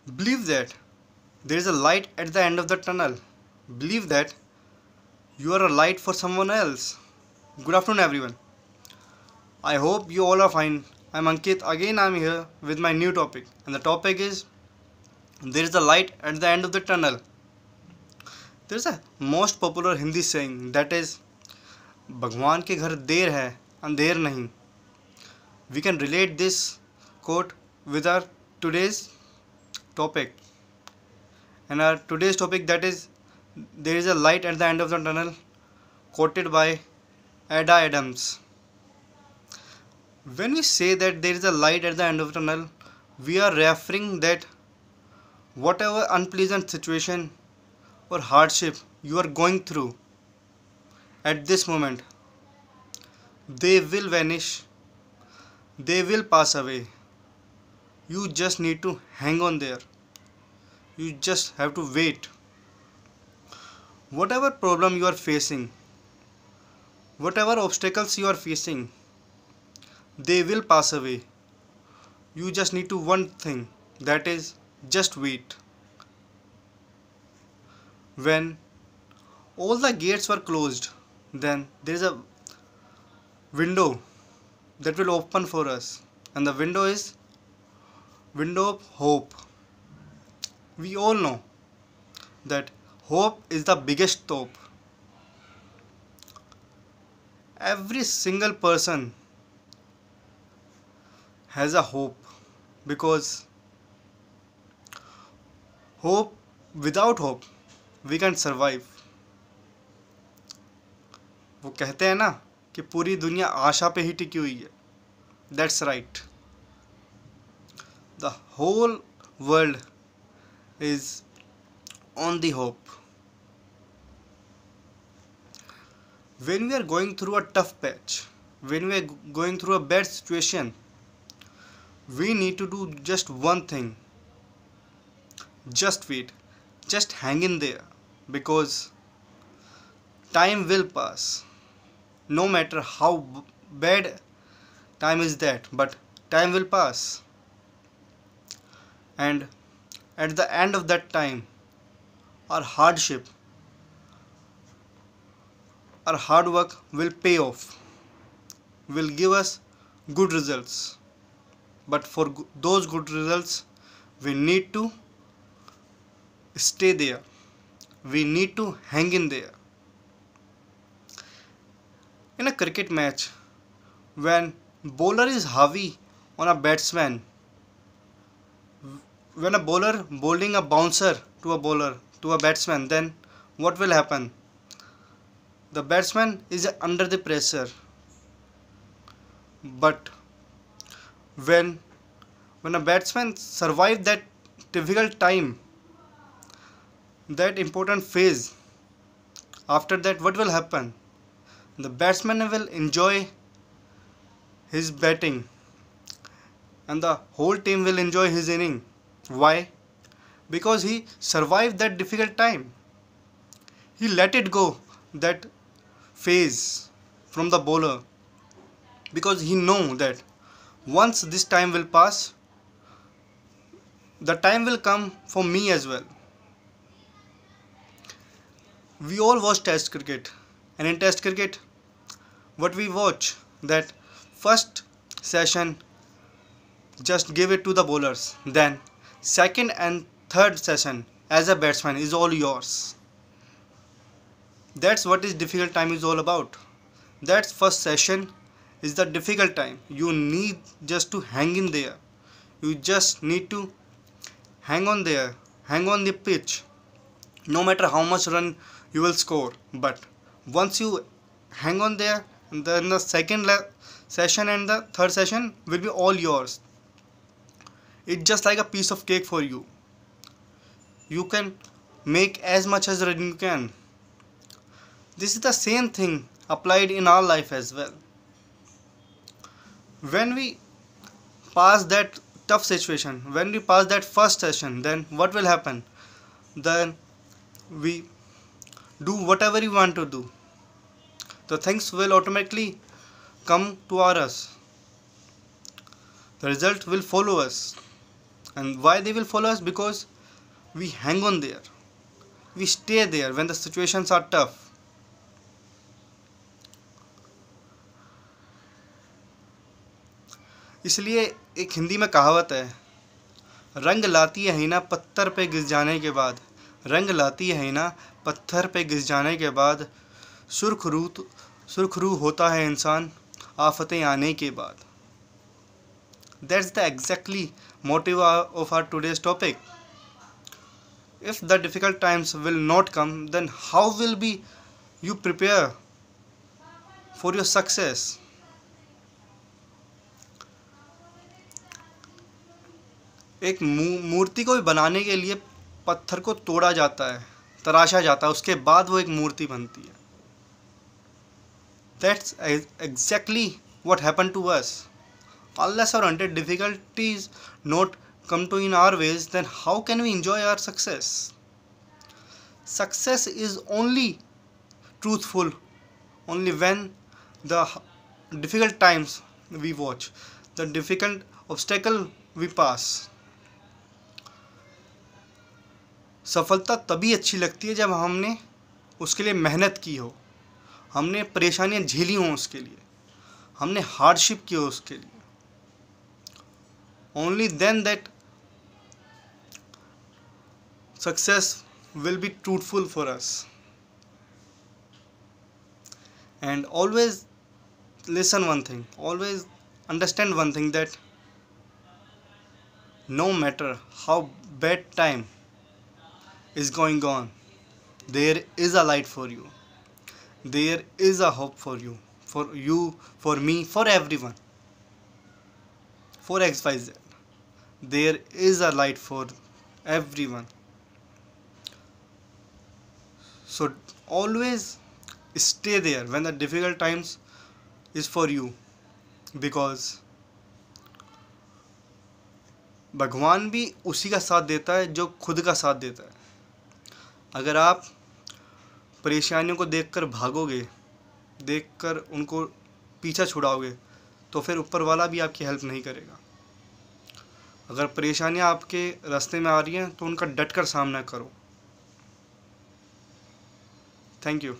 Believe that there is a light at the end of the tunnel. Believe that you are a light for someone else. Good afternoon, everyone. I hope you all are fine. I'm Ankit. Again, I'm here with my new topic, and the topic is there is a light at the end of the tunnel. There's a most popular Hindi saying that is भगवान के घर देर है अंधेर नहीं. We can relate this quote with our today's topic. And our today's topic that is there is a light at the end of the tunnel quoted by Ada Adams. When we say that there is a light at the end of the tunnel, we are referring that whatever unpleasant situation or hardship you are going through at this moment, they will vanish, they will pass away. You just need to hang on there. You just have to wait. Whatever problem you are facing, whatever obstacles you are facing, they will pass away. You just need to one thing, that is just wait. When all the gates were closed, then there is a window that will open for us, and the window is window of hope. We all know that hope is the biggest hope. Every single person has a hope because hope without hope we can survive. वो कहते हैं ना कि पूरी दुनिया आशा पे ही टिकी हुई है. That's right. The whole world is on the hope. When we are going through a tough patch, when we are going through a bad situation, we need to do just one thing. Just wait. Just hang in there because time will pass. No matter how bad time is that, but time will pass. And at the end of that time, our hardship, our hard work will pay off, will give us good results. But for those good results, we need to stay there. We need to hang in there. In a cricket match, when bowler is heavy on a batsman, when a bowler bowling a bouncer to a bowler to a batsman, then what will happen? The batsman is under the pressure. But when when a batsman survive that difficult time, that important phase, after that what will happen? The batsman will enjoy his batting and the whole team will enjoy his inning. Why? Because he survived that difficult time. He let it go, that phase from the bowler, because he know that once this time will pass, the time will come for me as well. We all watch test cricket, and in test cricket what we watch, that first session just give it to the bowlers, then second and third session as a batsman is all yours. That's what is difficult time is all about. That first session is the difficult time. You need just to hang in there. You just need to hang on there, hang on the pitch. No matter how much run you will score, but once you hang on there, then the second session and the third session will be all yours. It's just like a piece of cake for you. You can make as much as run you can. This is the same thing applied in our life as well. When we pass that tough situation, when we pass that first session, then what will happen? Then we do whatever we want to do. The things will automatically come to us. The result will follow us. And why they will follow us? Because we hang on there. We stay there when the situations are tough. इसलिए एक हिंदी में कहावत है, रंग लाती है हिना पत्थर पे घिस जाने के बाद, रंग लाती है हिना पत्थर पे घिस जाने के बाद, सुर्खरू होता है इंसान आफतें आने के बाद. That's the exactly motive of our today's topic. If the difficult times will not come, then how will be you prepare for your success? एक मूर्ति को भी बनाने के लिए पत्थर को तोड़ा जाता है, तराशा जाता है, उसके बाद वो एक मूर्ति बनती है. That's exactly what happened to us. Unless or until difficulties not come to in our ways, then how can we enjoy our success? Success is only truthful only when the difficult times we watch, the difficult obstacle we pass. सफलता तभी अच्छी लगती है जब हमने उसके लिए मेहनत की हो, हमने परेशानियां झेली हों, उसके लिए हमने हार्डशिप की हो, उसके लिए. Only then that success will be truthful for us. And always listen one thing, always understand one thing, that no matter how bad time is going on, there is a light for you, there is a hope for you, for me, for everyone, for XYZ. There is a light for everyone. So always stay there when the difficult times is for you, because भगवान भी उसी का साथ देता है जो खुद का साथ देता है. अगर आप परेशानियों को देखकर भागोगे, देखकर उनको पीछा छुड़ाओगे, तो फिर ऊपर वाला भी आपकी हेल्प नहीं करेगा. अगर परेशानियां आपके रास्ते में आ रही हैं तो उनका डट कर सामना करो. Thank you.